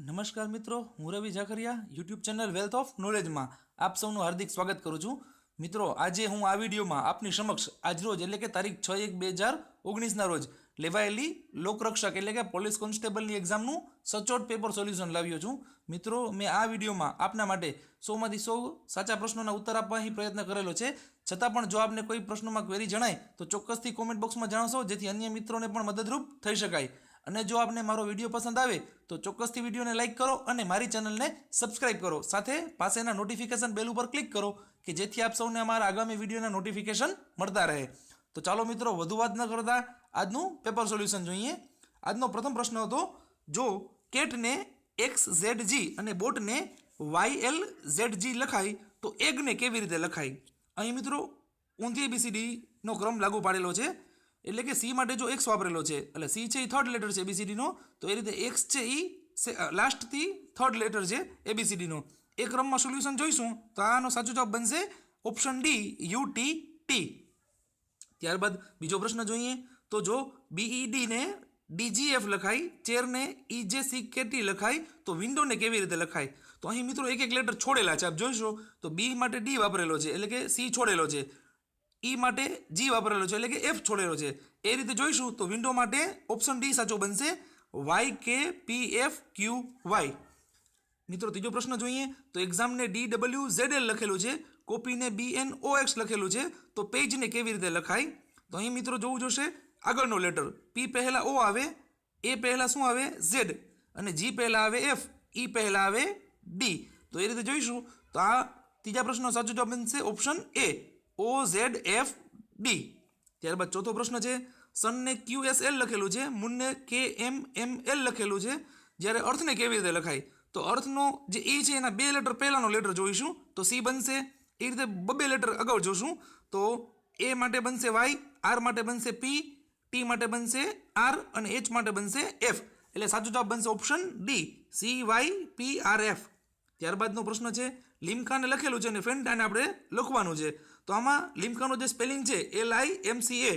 નમસ્કાર મિત્રો, હું રવિ ઝાખરિયા યુટ્યુબ ચેનલ વેલ્થ ઓફ નોલેજમાં આપ સૌનું હાર્દિક સ્વાગત કરું છું. મિત્રો, આજે હું આ વિડીયોમાં આપની સમક્ષ આજરોજ એટલે કે તારીખ 6/1/2019ના રોજ લેવાયેલી લોકરક્ષક એટલે કે પોલીસ કોન્સ્ટેબલની એક્ઝામનું સચોટ પેપર સોલ્યુશન લાવ્યો છું. મિત્રો, મેં આ વિડીયોમાં આપના માટે 100માંથી 100 સાચા પ્રશ્નોના ઉત્તર આપવાનો પ્રયત્ન કરેલો છે. છતાં પણ જો આપને કોઈ પ્રશ્નોમાં ક્વેરી જણાય તો ચોક્કસથી કોમેન્ટ બોક્સમાં જણાવશો, જેથી અન્ય મિત્રોને પણ મદદરૂપ થઈ શકાય. અને જો આપને મારો વિડીયો પસંદ આવે તો ચોક્કસથી વિડીયોને લાઇક કરો અને મારી ચેનલને સબસ્ક્રાઇબ કરો. સાથે પાસેના નોટિફિકેશન બેલ ઉપર ક્લિક કરો કે જેથી આપ સૌને અમારા આગામી વિડીયોના નોટિફિકેશન મળતા રહે. તો ચાલો મિત્રો, વધુ વાત ન કરતા આજનું પેપર સોલ્યુશન જોઈએ. આજનો પ્રથમ પ્રશ્ન હતો, જો કેટને XZG અને બોટને YLZG લખાય તો એગને કેવી રીતે લખાય? અહીં મિત્રો ઊંધી ABCDનો ક્રમ લાગુ પાડેલો છે. એટલે કે સી માટે જો એક્સ વાપરેલો છે એટલે સી છે એ થર્ડ લેટર છે એબીસીડીનો, તો એ રીતે એક્સ છે એ લાસ્ટથી થર્ડ લેટર છે એબીસીડીનો. એ ક્રમમાં સોલ્યુશન જોઈશું તો આનો સાચો જવાબ બનશે ઓપ્શન ડી UTT. ત્યારબાદ બીજો પ્રશ્ન જોઈએ તો, જો BED ને DGF લખાય, ચેરને EJCKT લખાય તો વિન્ડોને કેવી રીતે લખાય? તો અહીં મિત્રો એક એક લેટર છોડેલા છે, આપ જોઈશો તો બી માટે ડી વાપરેલો છે એટલે કે સી છોડેલો છે, ઈ માટે જી વાપરેલો છે એટલે કે એફ છોડેલો છે. એ રીતે જોઈશું તો વિન્ડો માટે ઓપ્શન ડી સાચો બનશે YKPFQY. મિત્રો ત્રીજો પ્રશ્ન જોઈએ તો, એક્ઝામને DWZL લખેલું છે, કોપીને BNOX લખેલું છે, તો પેજને કેવી રીતે લખાય? તો અહીં મિત્રો જોવું જોશે આગળનો લેટર, પી પહેલા ઓ આવે, એ પહેલા શું આવે Z, અને જી પહેલા આવે F, ઈ પહેલા આવે ડી. તો એ રીતે જોઈશું તો આ ત્રીજા પ્રશ્નનો સાચો જવાબ બનશે ઓપ્શન એ OZFD. ત્યારબાદ ચોથો પ્રશ્ન છે, સનને QSL લખેલું છે, મૂનને KMML લખેલું છે, જ્યારે અર્થને કેવી રીતે લખાય? તો અર્થનો જે એ છે એના બે લેટર પહેલાનો લેટર જોઈશું તો સી બનશે. એ રીતે બબે લેટર અગાઉ જોશું તો એ માટે બનશે Y, આર માટે બનશે પી, ટી માટે બનશે આર અને એચ માટે બનશે એફ. એટલે સાચો જવાબ બનશે ઓપ્શન ડી CYPRF. ત્યારબાદનો પ્રશ્ન છે, લીમખાને લખેલું છે અને ફેન્ટાને આપણે લખવાનું છે, તો આમાં લીમખાનો જે સ્પેલિંગ છે LIMCA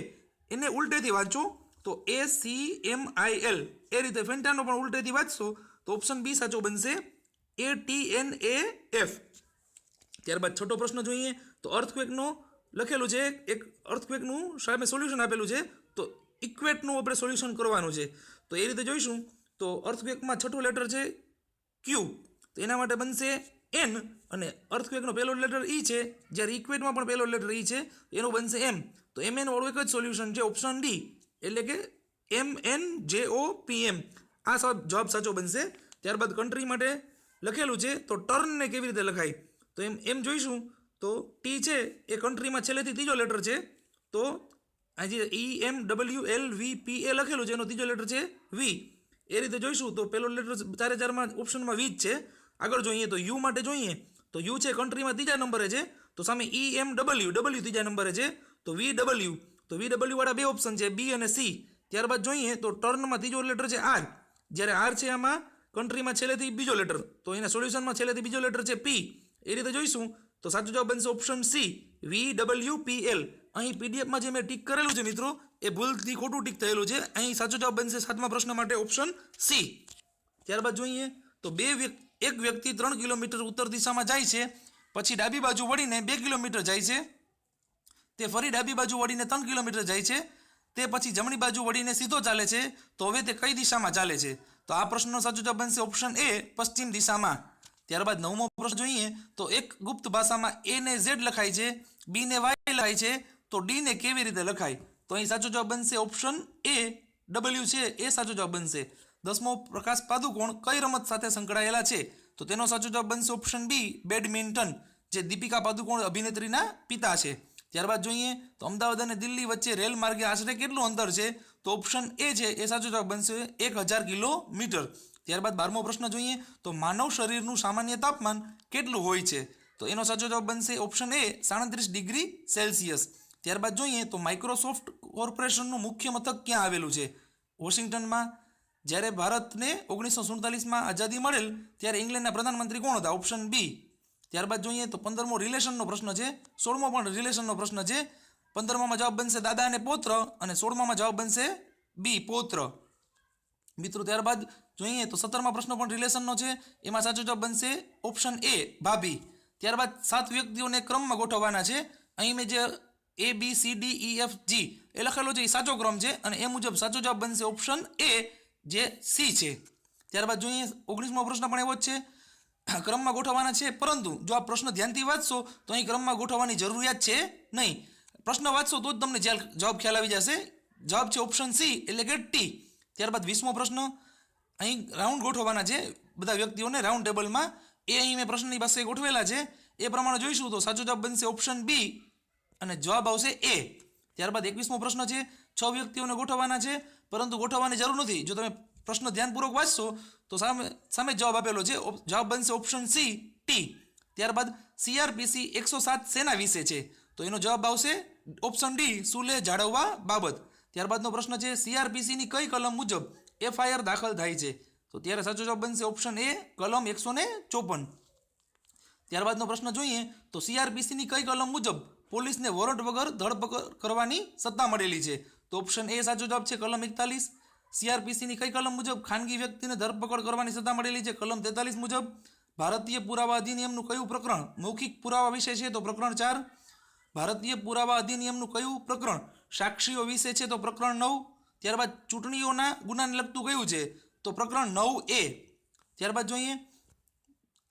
એને ઉલટેથી વાંચો તો ACMIL. એ રીતે ફેન્ટાનો પણ ઉલટેથી વાંચશો તો ઓપ્શન બી સાચો બનશે ATNAF. ત્યારબાદ છઠ્ઠો પ્રશ્ન જોઈએ તો, અર્થક્વેકનો લખેલું છે, એક અર્થક્વેકનું સાહેબે સોલ્યુશન આપેલું છે, તો ઇક્વેટનું આપણે સોલ્યુશન કરવાનું છે. તો એ રીતે જોઈશું તો અર્થક્વેકમાં છઠ્ઠો લેટર છે ક્યુ, તો એના માટે બનશે N, અને અર્થક્વેકનો પહેલો લેટર ઈ છે, જ્યારે ઇક્વેટમાં પણ પહેલો લેટર ઈ છે એનો બનશે M. તો MN વાળું એક જ સોલ્યુશન છે ઓપ્શન ડી એટલે કે MNJOPM. આ જવાબ સાચો બનશે. ત્યારબાદ કન્ટ્રી માટે લખેલું છે તો ટર્નને કેવી રીતે લખાય? તો એમ જોઈશું તો ટી છે એ કન્ટ્રીમાં છેલ્લેથી ત્રીજો લેટર છે, તો આજે EMWLVPA લખેલું છે એનો ત્રીજો લેટર છે વી. એ રીતે જોઈશું તો પહેલો લેટર ચારે ચારમાં ઓપ્શનમાં વી જ છે. આગળ જોઈએ તો યુ માટે જોઈએ તો યુ છે કન્ટ્રીમાં ત્રીજા નંબરે છે, તો સામે EMW ત્રીજા નંબરે છે, તો VW. તો VW વાળા બે ઓપ્શન છે બી અને સી. ત્યારબાદ જોઈએ તો ટર્નમાં ત્રીજો લેટર છે આર, જ્યારે આર છે આમાં કન્ટ્રીમાં છેલ્લેથી બીજો લેટર, તો એના સોલ્યુશનમાં છેલ્લેથી બીજો લેટર છે પી. એ રીતે જોઈશું તો સાચો જવાબ બનશે ઓપ્શન સી VWPL. અહીં પીડીએફમાં જે મેં ટીક કરેલું છે મિત્રો એ ભૂલથી ખોટું ટીક થયેલું છે. અહીં સાચો જવાબ બનશે સાતમા પ્રશ્ન માટે ઓપ્શન સી. ત્યારબાદ જોઈએ તો એક વ્યક્તિ 3 કિલોમીટર ઉત્તર દિશામાં જાય છે, પછી ડાબી બાજુ વળીને 2 કિલોમીટર જાય છે, તે ફરી ડાબી બાજુ વળીને 3 કિલોમીટર જાય છે, તે પછી જમણી બાજુ વળીને સીધો ચાલે છે, તો હવે તે કઈ દિશામાં ચાલે છે? તો આ પ્રશ્નનો સાચો જવાબ બનશે ઓપ્શન એ પશ્ચિમ દિશામાં. ત્યારબાદ નવમો પ્રશ્ન જોઈએ તો, એક ગુપ્ત ભાષામાં એ ને Z લખાય છે, બી ને Y લખાય છે, તો ડી ને કેવી રીતે લખાય? તો અહીં સાચો જવાબ બનશે ઓપ્શન એ W છે એ સાચો જવાબ બનશે. 10મો, પ્રકાશ પાદુકોણ કઈ રમત સાથે સંકળાયેલા છે? તો તેનો સાચો જવાબ બનશે ઓપ્શન બી બેડમિન્ટન, જે દીપિકા પાદુકોણ અભિનેત્રીના પિતા છે. ત્યારબાદ જોઈએ તો, અમદાવાદ અને દિલ્હી વચ્ચે રેલ માર્ગે આશરે કેટલું અંતર છે? તો ઓપ્શન એ છે એ સાચો જવાબ બનશે 1000 કિલોમીટર. ત્યારબાદ 12મો પ્રશ્ન જોઈએ તો, માનવ શરીરનું સામાન્ય તાપમાન કેટલું હોય છે? તો એનો સાચો જવાબ બનશે ઓપ્શન એ 37 ડિગ્રી સેલ્સિયસ. ત્યારબાદ જોઈએ તો, માઇક્રોસોફ્ટ કોર્પોરેશનનું મુખ્ય મથક ક્યાં આવેલું છે? વોશિંગ્ટનમાં. જ્યારે ભારતને 1947માં આઝાદી મળેલ ત્યારે ઇંગ્લેન્ડના પ્રધાનમંત્રી કોણ હતા? Option B. ત્યારબાદ જોઈએ તો 15મો રિલેશનનો પ્રશ્ન છે, 16મો પણ રિલેશનનો પ્રશ્ન છે. 15મામાં જવાબ બનશે દાદા અને પૌત્ર, અને 16મામાં જવાબ બનશે બી પૌત્ર. મિત્રો ત્યારબાદ જોઈએ તો 17મા પ્રશ્ન પણ રિલેશનનો છે. એમાં સાચો જવાબ બનશે ઓપ્શન એ ભાભી. ત્યારબાદ 7 વ્યક્તિઓને ક્રમમાં ગોઠવવાના છે. અહીં મેં જે ABCDEFG એ લખેલો છે એ સાચો ક્રમ છે અને એ મુજબ સાચો જવાબ બનશે ઓપ્શન એ જે સી છે. ત્યારબાદ જોઈએ 19મો પ્રશ્ન પણ એવો જ છે. ક્રમમાં ગોઠવવાના છે, પરંતુ જો આ પ્રશ્ન ધ્યાનથી વાંચશો તો અહીં ક્રમમાં ગોઠવવાની જરૂરિયાત છે નહીં. પ્રશ્ન વાંચશો તો જ તમને જવાબ ખ્યાલ આવી જશે. જવાબ છે ઓપ્શન સી એટલે કે ટી. ત્યારબાદ 20મો પ્રશ્ન, અહીં રાઉન્ડ ગોઠવવાના છે બધા વ્યક્તિઓને રાઉન્ડ ટેબલમાં. એ અહીં મેં પ્રશ્નની પાસે ગોઠવેલા છે. એ પ્રમાણે જોઈશું તો સાચો જવાબ બનશે ઓપ્શન બી અને જવાબ આવશે એ. ત્યારબાદ 21મો પ્રશ્ન છે. 6 વ્યક્તિઓને ગોઠવવાના છે, પરંતુ ગોઠવવાની જરૂર નથી. જો તમે પ્રશ્ન ધ્યાનપૂર્વક વાંચશો તો સામે જવાબ આપેલો છે. જવાબ બનશે ઓપ્શન સી ટી. ત્યારબાદ CRPC 107 શેના વિશે છે? તો એનો જવાબ આવશે ઓપ્શન ડી સુલે જાળવવા બાબત. ત્યારબાદનો પ્રશ્ન છે. CRPCની કઈ કલમ મુજબ FIR દાખલ થાય છે? તો ત્યારે સાચો જવાબ બનશે ઓપ્શન એ કલમ 154. ત્યારબાદનો પ્રશ્ન જોઈએ તો CRPCની કઈ કલમ મુજબ પોલીસને વોરંટ વગર ધરપકડ કરવાની સત્તા મળેલી છે? તો ઓપ્શન એ સાચો જવાબ છે કલમ 41. CRPCની કઈ કલમ મુજબ ખાનગી વ્યક્તિને ધરપકડ કરવાની સત્તા મળેલી છે? કલમ 43 મુજબ. ભારતીય પુરાવા અધિનિયમનું કયું પ્રકરણ મૌખિક પુરાવા વિશે છે? તો પ્રકરણ 4. ભારતીય પુરાવા અધિનિયમનું કયું પ્રકરણ સાક્ષીઓ વિશે છે? તો પ્રકરણ 9. ત્યારબાદ ચૂંટણીઓના ગુનાને લગતું કયું છે? તો પ્રકરણ 9A. ત્યારબાદ જોઈએ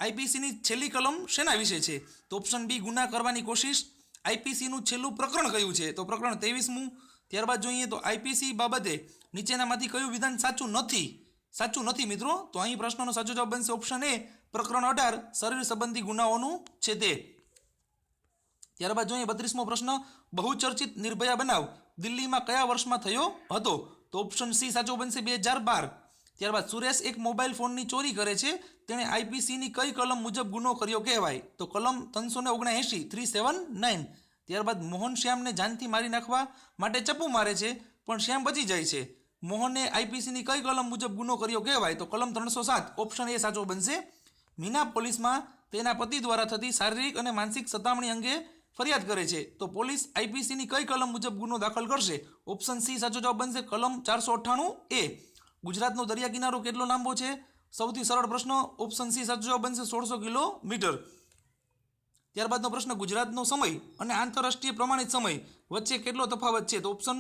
IPCની છેલ્લી કલમ શેના વિશે છે? તો ઓપ્શન બી ગુના કરવાની કોશિશ. IPCનું છેલ્લું પ્રકરણ કયું છે? તો પ્રકરણ 23મું. ત્યારબાદ જોઈએ તો IPC બાબતે નીચેનામાંથી કયું વિધાન સાચું નથી મિત્રો? તો અહીં પ્રશ્નનો સાચો જવાબ બનશે ઓપ્શન એ પ્રકરણ 18 શરીર સંબંધી ગુનાઓનું છે તે. ત્યારબાદ જોઈએ 32મો પ્રશ્ન. બહુચર્ચિત નિર્ભયા બનાવ દિલ્હીમાં કયા વર્ષમાં થયો હતો? તો ઓપ્શન સી સાચો બનશે 2012. ત્યારબાદ સુરેશ એક મોબાઈલ ફોનની ચોરી કરે છે, તેણે IPCની કઈ કલમ મુજબ ગુનો કર્યો કહેવાય? તો કલમ 379. ત્યારબાદ મોહન શ્યામને જાનથી મારી નાખવા માટે ચપ્પુ મારે છે, પણ શ્યામ બચી જાય છે. મોહને IPCની કઈ કલમ મુજબ ગુનો કર્યો કહેવાય? તો કલમ 307. ઓપ્શન એ સાચો બનશે. મીના પોલીસમાં તેના પતિ દ્વારા થતી શારીરિક અને માનસિક સતામણી અંગે ફરિયાદ કરે છે, તો પોલીસ IPCની કઈ કલમ મુજબ ગુનો દાખલ કરશે? ઓપ્શન સી સાચો જવાબ બનશે કલમ 498A. ગુજરાતનો દરિયા કિનારો કેટલો લાંબો છે? સૌથી સરળ પ્રશ્ન. ઓપ્શન સી સાચો જવાબ બનશે 1600 કિલોમીટર. ત્યારબાદનો પ્રશ્ન. ગુજરાતનો સમય અને આંતરરાષ્ટ્રીય પ્રમાણિત સમય વચ્ચે કેટલો તફાવત છે? તો ઓપ્શન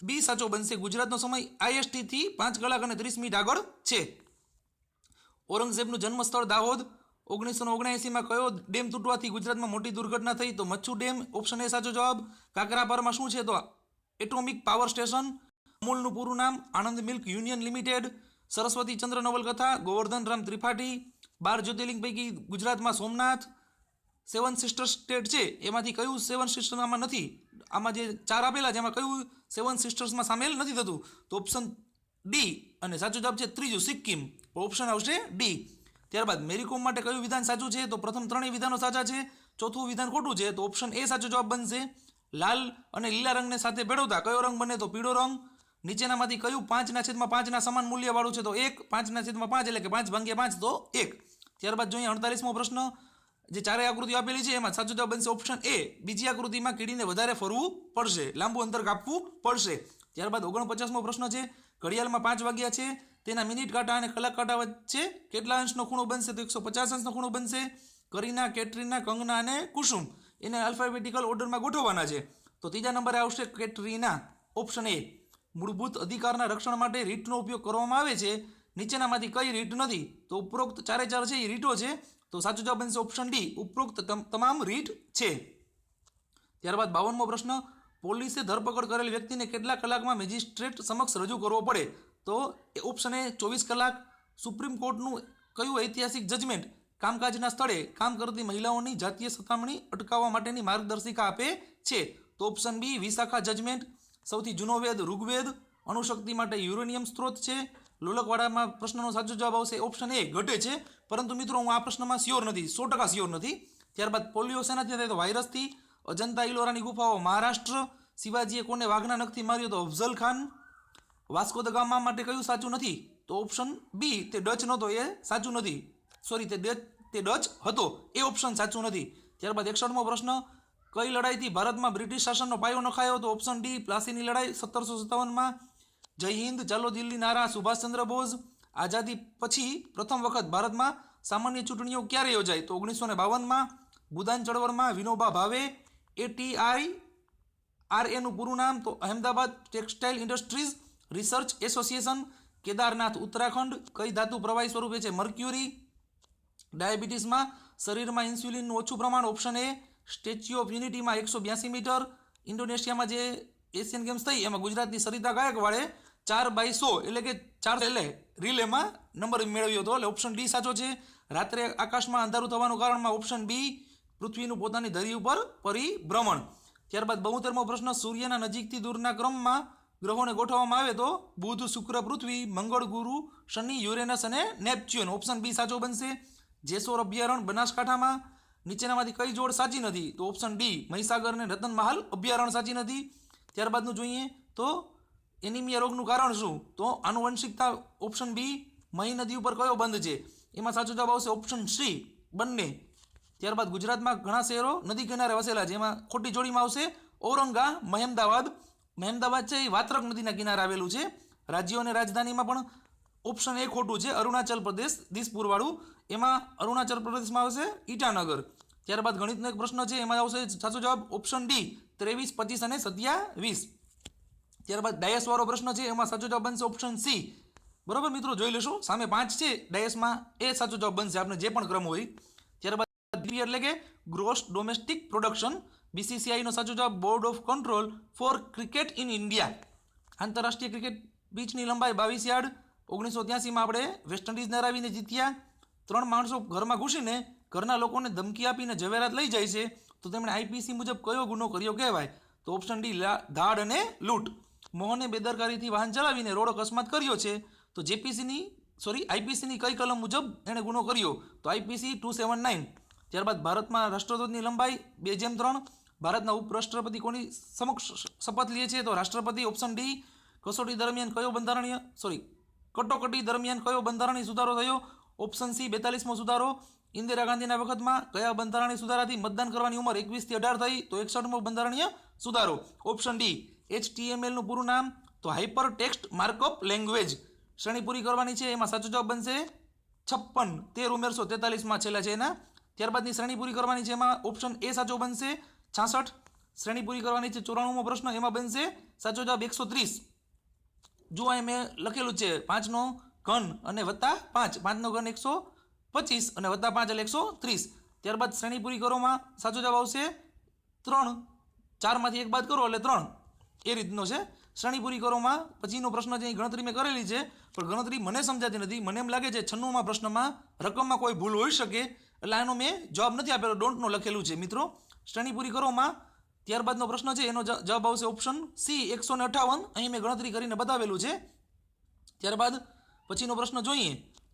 બી સાચો બનશે. ગુજરાતનો સમય IST થી 5 કલાક અને 30 મિનિટ આગળ છે. ઔરંગઝેબનું જન્મસ્થળ દાહોદ. 1979માં કયો ડેમ તૂટવાથી ગુજરાતમાં મોટી દુર્ઘટના થઈ? તો મચ્છુ ડેમ. ઓપ્શન એ સાચો જવાબ. કાકરાપારમાં શું છે? તો એટોમિક પાવર સ્ટેશન. અમૂલનું પૂરું નામ આનંદ મિલ્ક યુનિયન લિમિટેડ. સરસ્વતી ચંદ્ર નવલકથા ગોવર્ધન રામ ત્રિપાઠી. 12 જ્યોતિર્લિંગ પૈકી ગુજરાતમાં સોમનાથ. 7 સિસ્ટર સ્ટેટ છે એમાંથી કયું 7 સિસ્ટર આમાં નથી? આમાં જે 4 આપેલા છે એમાં કયું 7 સિસ્ટર્સમાં સામેલ નથી થતું? તો ઓપ્શન ડી. અને સાચો જવાબ છે ત્રીજું સિક્કિમ. ઓપ્શન આવશે ડી. ત્યારબાદ મેરીકોમ માટે કયું વિધાન સાચું છે? તો પ્રથમ 3 વિધાનો સાચા છે, ચોથું વિધાન ખોટું છે. તો ઓપ્શન એ સાચો જવાબ બનશે. લાલ અને લીલા રંગને સાથે ભેળવતા કયો રંગ બને? તો પીળો રંગ. નીચેનામાંથી કયું 5/5 સમાન મૂલ્યવાળું છે? તો 1. 5/5 એટલે કે 5/5 તો 1. ત્યારબાદ જોઈએ 48મો પ્રશ્ન. જે ચારેય આકૃતિઓ આપેલી છે એમાં સાચો જવાબ બનશે ઓપ્શન એ. બીજી આકૃતિમાં કીડીને વધારે ફરવું પડશે, લાંબુ અંતર કાપવું પડશે. ત્યારબાદ 49મો પ્રશ્ન છે. ઘડિયાળમાં 5 વાગ્યા છે, તેના મિનિટ કાંટા અને કલાક કાંટા વચ્ચે કેટલા અંશનો ખૂણો બનશે? તો 150 અંશનો ખૂણો બનશે. કરીના, કેટરીના, કંગના અને કુસુમ એને આલ્ફાબેટિકલ ઓર્ડરમાં ગોઠવવાના છે. તો ત્રીજા નંબરે આવશે કેટરીના. Option A. મૂળભૂત અધિકારના રક્ષણ માટે રીટનો ઉપયોગ કરવામાં આવે છે, નીચેનામાંથી કઈ રીટ નથી? તો ઉપરોક્ત 4 છે એ રીટો છે, તો સાચો જવાબ બનશે ઓપ્શન ડી. ઉપરોક્ત તમામ રીટ છે. ત્યારબાદ 52મો પ્રશ્ન. પોલીસે ધરપકડ કરેલ વ્યક્તિને કેટલા કલાકમાં મેજિસ્ટ્રેટ સમક્ષ રજૂ કરવો પડે? તો ઓપ્શન એ 24 કલાક. સુપ્રીમ કોર્ટનું કયું ઐતિહાસિક જજમેન્ટ કામકાજના સ્થળે કામ કરતી મહિલાઓની જાતીય સતામણી અટકાવવા માટેની માર્ગદર્શિકા આપે છે? તો ઓપ્શન બી વિશાખા જજમેન્ટ. સૌથી જૂનો વેદ ઋગ્વેદ. અણુશક્તિ માટે યુરેનિયમ સ્ત્રોત છે. લોલકવાડામાં પ્રશ્નનો સાચો જવાબ આવશે ઓપ્શન એ ઘટે છે. પરંતુ મિત્રો હું આ પ્રશ્નમાં શ્યોર નથી, 100% શ્યોર નથી. ત્યારબાદ પોલિયો શેનાથી થાય? તો વાયરસથી. અજંતા ઇલોરાની ગુફાઓ મહારાષ્ટ્ર. શિવાજીએ કોને વાઘના નખથી માર્યો? તો Afzal Khan. Vasco da gamma માટે કયું સાચું નથી? તો ઓપ્શન બી તે ડચ નહોતો એ સાચું નથી. સોરી તે ડચ હતો એ ઓપ્શન સાચું નથી. ત્યારબાદ 61મો પ્રશ્ન. કઈ લડાઈથી ભારતમાં બ્રિટિશ શાસનનો પાયો નખાયો? તો ઓપ્શન ડી પ્લાસીની લડાઈ 1757માં. જય હિન્દ ચાલો દિલ્હી નારા સુભાષચંદ્ર બોઝ. આઝાદી પછી પ્રથમ વખત ભારતમાં સામાન્ય ચૂંટણીઓ ક્યારે યોજાઈ? તો 1952માં. ભૂદાન ચળવળમાં વિનોબા ભાવે. ATIRA નું પૂરું નામ તો Ahmedabad textile industries research association. Kedarnath Uttarakhand. કઈ ધાતુ પ્રવાહી સ્વરૂપે છે? મર્ક્યુરી. ડાયાબિટીસમાં શરીરમાં ઇન્સ્યુલિનનું ઓછું પ્રમાણ. Option A. સ્ટેચ્યુ ઓફ યુનિટીમાં 182 મીટર. ઇન્ડોનેશિયામાં જે એશિયન ગેમ્સ થઈ એમાં ગુજરાતની સરિતા ગાયકવાડે 4x100 એટલે કે 4 રિલેમાં નંબર મેળવ્યો હતો. એટલે ઓપ્શન ડી સાચો છે. રાત્રે આકાશમાં અંધારું થવાનું કારણમાં ઓપ્શન બી. પૃથ્વીનું પોતાની ધરી ઉપર પરિભ્રમણ. ત્યારબાદ 72મો પ્રશ્ન. સૂર્યના નજીકથી દૂરના ક્રમમાં ગ્રહોને ગોઠવવામાં આવે તો બુધ, શુક્ર, પૃથ્વી, મંગળ, ગુરુ, શનિ, યુરેનસ અને નેપચ્યુન. ઓપ્શન બી સાચો બનશે. જેસોર અભયારણ્ય બનાસકાંઠામાં નીચેનામાંથી કઈ જોડ સાચી નથી? તો ઓપ્શન ડી. મહીસાગર અને રતનમહાલ અભયારણ્ય સાચી નથી. ત્યારબાદનું જોઈએ તો એનિમિયા રોગનું કારણ શું? તો આનુવંશિકતા. Option B. મહી નદી ઉપર કયો બંધ છે? એમાં સાચો જવાબ આવશે ઓપ્શન સી, બંને. ત્યારબાદ ગુજરાતમાં ઘણા શહેરો નદી કિનારે વસેલા છે. એમાં ખોટી જોડીમાં આવશે ઔરંગા મહેમદાવાદ. મહેમદાવાદ છે એ વાત્રક નદીના કિનારે આવેલું છે. રાજ્યો અને રાજધાનીમાં પણ ઓપ્શન એ ખોટું છે. અરુણાચલ પ્રદેશ દિસપુરવાળું. એમાં અરુણાચલ પ્રદેશમાં આવશે ઈટાનગર. ત્યારબાદ ગણિતનો એક પ્રશ્ન છે એમાં આવશે સાચો જવાબ ઓપ્શન ડી 23, 25 અને 27. ત્યારબાદ ડાયસવાળો પ્રશ્ન છે એમાં સાચો જવાબ બનશે ઓપ્શન સી. બરોબર મિત્રો, જોઈ લેશું. સામે 5 છે ડાયસમાં, એ સાચો જવાબ બનશે આપણે જે પણ ક્રમ હોય. ત્યારબાદ GDP એટલે કે ગ્રોસ ડોમેસ્ટિક પ્રોડક્શન. BCCI નો સાચો જવાબ board of control for cricket in India. આંતરરાષ્ટ્રીય ક્રિકેટ પિચની લંબાઈ 22 યાર્ડ. 1983માં આપણે વેસ્ટ ઇન્ડિઝને હરાવીને જીત્યા. 3 માણસો ઘરમાં ઘૂસીને ઘરના લોકોને ધમકી આપીને ઝવેરાત લઈ જાય છે તો તેમણે IPC મુજબ કયો ગુનો કર્યો કહેવાય? તો ઓપ્શન ડી ધાડ અને લૂંટ. મોહને બેદરકારીથી વાહન ચલાવીને રોડ અકસ્માત કર્યો છે તો IPCની કઈ કલમ મુજબ એણે ગુનો કર્યો? તો IPC 279. ત્યારબાદ ભારતમાં રાષ્ટ્રધ્વજની લંબાઈ 2:3. ભારતના ઉપરાષ્ટ્રપતિ કોની સમક્ષ શપથ લે છે? તો રાષ્ટ્રપતિ. Option D. કટોકટી દરમિયાન કયો બંધારણીય સુધારો થયો? ઓપ્શન સી 42મો સુધારો. ઇન્દિરા ગાંધીના વખતમાં કયા બંધારણીય સુધારાથી મતદાન કરવાની ઉંમર 21 થી 18 થઈ? તો 61મો બંધારણીય સુધારો. Option D. HTML નું પૂરું નામ તો હાઇપર ટેક્સ્ટ માર્કઅપ લેંગ્વેજ. શ્રેણી પૂરી કરવાની છે એમાં સાચો જવાબ બનશે 56. 13 ઉમેરશો 43માં છેલ્લા છે એના. ત્યારબાદની શ્રેણી પૂરી કરવાની છે એમાં ઓપ્શન એ સાચો બનશે 66. શ્રેણી પૂરી કરવાની છે 94મો પ્રશ્ન, એમાં બનશે સાચો જવાબ 130. જો અહીં મેં લખેલું છે 5નો ઘન અને +5. 5નો ઘન 125 અને +5 એટલે 130. ત્યારબાદ શ્રેણી પૂરી કરવામાં સાચો જવાબ આવશે 3. 4માંથી 1 બાદ કરો એટલે 3. એ રીતનો છે શ્રેણી પૂરી કરવામાં. પછીનો પ્રશ્ન છે ગણતરી મેં કરેલી છે પણ ગણતરી મને સમજાતી નથી. મને એમ લાગે છે 96મા પ્રશ્નમાં રકમમાં કોઈ ભૂલ હોઈ શકે એટલે આનો મેં જવાબ નથી આપેલો, ડોન્ટ નો લખેલું છે મિત્રો. શ્રેણી પૂરી કરવામાં ત્યારબાદનો પ્રશ્ન છે એનો જવાબ આવશે ઓપ્શન સી 158. અહીં મેં ગણતરી કરીને બતાવેલું છે. ત્યારબાદ પછીનો પ્રશ્ન જોઈએ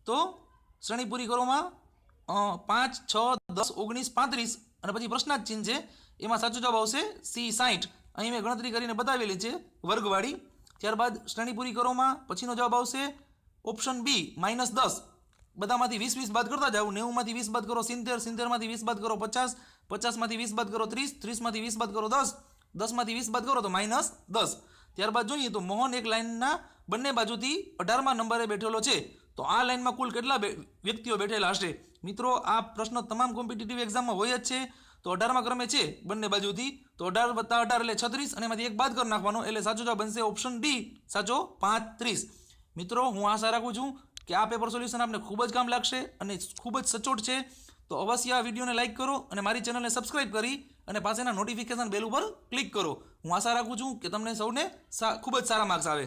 તો શ્રેણી પૂરી કરવામાં 5, 6, 10, 19, 35 અને પછી પ્રશ્નાર્થ ચિહ્ન છે એમાં સાચો જવાબ આવશે સી 60. અહીં મેં ગણતરી કરીને બતાવેલી છે વર્ગવાળી. ત્યારબાદ શ્રેણી પૂરી કરવામાં પછીનો જવાબ આવશે ઓપ્શન બી -10. બધામાંથી 20 બાદ કરતા જાઓ. 90માંથી 20 બાદ કરો 70, 70માંથી 20 બાદ કરો 50, 50માંથી 20 બાદ કરો 30, 30માંથી 20 બાદ કરો 10, 10માંથી 20 બાદ કરો તો -10. ત્યારબાદ જોઈએ તો મોહન એક લાઇનના બંને બાજુથી 18મા નંબરે બેઠેલો છે તો આ લાઇનમાં કુલ કેટલા વ્યક્તિઓ બેઠેલા હશે? મિત્રો આ પ્રશ્ન તમામ કોમ્પિટિટિવ એક્ઝામમાં હોય જ છે. તો 18મા ક્રમે છે બંને બાજુથી તો 18 + 18 એટલે 36 અને એમાંથી 1 બાદ કરી નાખવાનો એટલે સાચો જવાબ બનશે ઓપ્શન ડી સાચો 35. મિત્રો હું આશા રાખું છું કે આ પેપર સોલ્યુશન આપને ખૂબ જ કામ લાગશે અને ખૂબ જ સચોટ છે. તો અવશ્ય આ વિડીયોને લાઇક કરો અને મારી ચેનલને સબસ્ક્રાઇબ કરી અને પાસેના નોટિફિકેશન બેલ ઉપર ક્લિક કરો. હું આશા રાખું છું કે તમને સૌને ખૂબ જ સારા માર્ક્સ આવે.